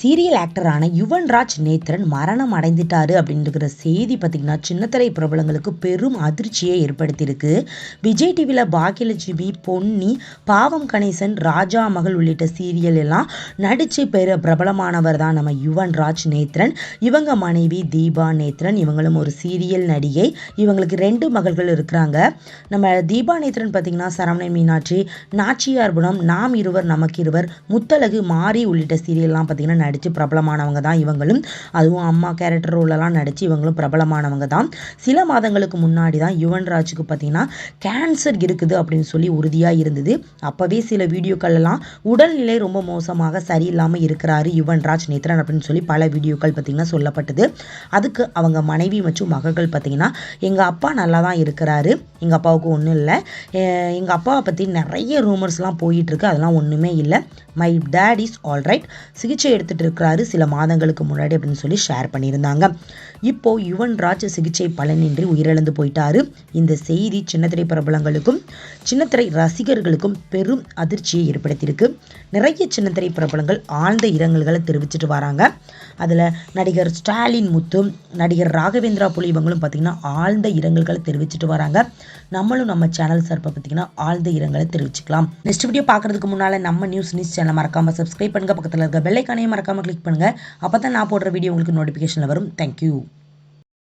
Serial ஆக்டரான யுவன்ராஜ் Nethran மரணம் அடைந்துட்டாரு அப்படிங்கிற செய்தி பார்த்திங்கன்னா சின்னத்திரை பிரபலங்களுக்கு பெரும் அதிர்ச்சியை ஏற்படுத்தியிருக்கு. விஜய் டிவியில் பாக்கியலட்சுமி, பொன்னி, பாவம் கணேசன், ராஜா மகள் உள்ளிட்ட சீரியல் எல்லாம் நடித்து பிரபலமானவர் தான் நம்ம யுவன்ராஜ் நேத்ரன். இவங்க மனைவி தீபா நேத்ரன், இவங்களும் ஒரு சீரியல் நடிகை. இவங்களுக்கு 2 மகள்கள் இருக்கிறாங்க. நம்ம தீபா நேத்ரன் பார்த்திங்கன்னா சரவணன் மீனாட்சி, நாச்சியார் குணம், நாம் இருவர் நமக்கு இருவர், முத்தழகு, மாரி உள்ளிட்ட சீரியல்லாம் பார்த்திங்கன்னா நடித்து பிரபலமானவங்க தான் இவங்களும். அதுவும் அம்மா கேரக்டர் ரோலெல்லாம் நடித்து இவங்களும் பிரபலமானவங்க தான். சில மாதங்களுக்கு முன்னாடி தான் யுவன்ராஜுக்கு பார்த்திங்கன்னா கேன்சர் இருக்குது அப்படின்னு சொல்லி உறுதியாக இருந்தது. அப்போவே சில வீடியோக்கள்லாம் உடல்நிலை ரொம்ப மோசமாக சரியில்லாமல் இருக்கிறாரு யுவன்ராஜ் நேத்ரன் அப்படின்னு சொல்லி பல வீடியோக்கள் பார்த்திங்கன்னா சொல்லப்பட்டது. அதுக்கு அவங்க மனைவி மற்றும் மகள்கள் பார்த்திங்கன்னா எங்கள் அப்பா நல்லா தான் இருக்கிறாரு, எங்கள் அப்பாவுக்கு ஒன்றும் இல்லை, எங்கள் அப்பாவை பற்றி நிறைய ரூமர்ஸ்லாம் போயிட்டுருக்கு, அதெல்லாம் ஒன்றுமே இல்லை, my dad is all right, சிகிச்சை எடுத்துகிட்டு இருக்கிறாரு சில மாதங்களுக்கு முன்னாடி அப்படின்னு சொல்லி ஷேர் பண்ணியிருந்தாங்க. இப்போது யுவன்ராஜ் சிகிச்சை பலனின்றி உயிரிழந்து போயிட்டாரு. இந்த செய்தி சின்னத்திரை பிரபலங்களுக்கும் சின்னத்திரை ரசிகர்களுக்கும் பெரும் அதிர்ச்சியை ஏற்படுத்தியிருக்கு. நிறைய சின்னத்திரை பிரபலங்கள் ஆழ்ந்த இரங்கல்களை தெரிவிச்சிட்டு வராங்க. அதில் நடிகர் ஸ்டாலின் முத்து, நடிகர் ராகவேந்திரா புலி இவங்களும் பார்த்திங்கன்னா ஆழ்ந்த இரங்கல்களை தெரிவிச்சிட்டு வராங்க. நம்மளும் நம்ம சேனல் சார்பை பார்த்திங்கன்னா ஆழ்ந்த இரங்கலை தெரிவிச்சுக்கலாம். நெக்ஸ்ட் வீடியோ பார்க்குறதுக்கு முன்னால் நம்ம நியூஸ் சேனலை மறக்காமல் சப்ஸ்கிரைப் பண்ணுங்கள், பக்கத்தில் இருக்க பெல் ஐகானையும் மறக்காமல் கிளிக் பண்ணுங்கள். அப்போ தான் நான் போடுற வீடியோ உங்களுக்கு நோட்டிஃபிகேஷனில் வரும். தேங்க்யூ.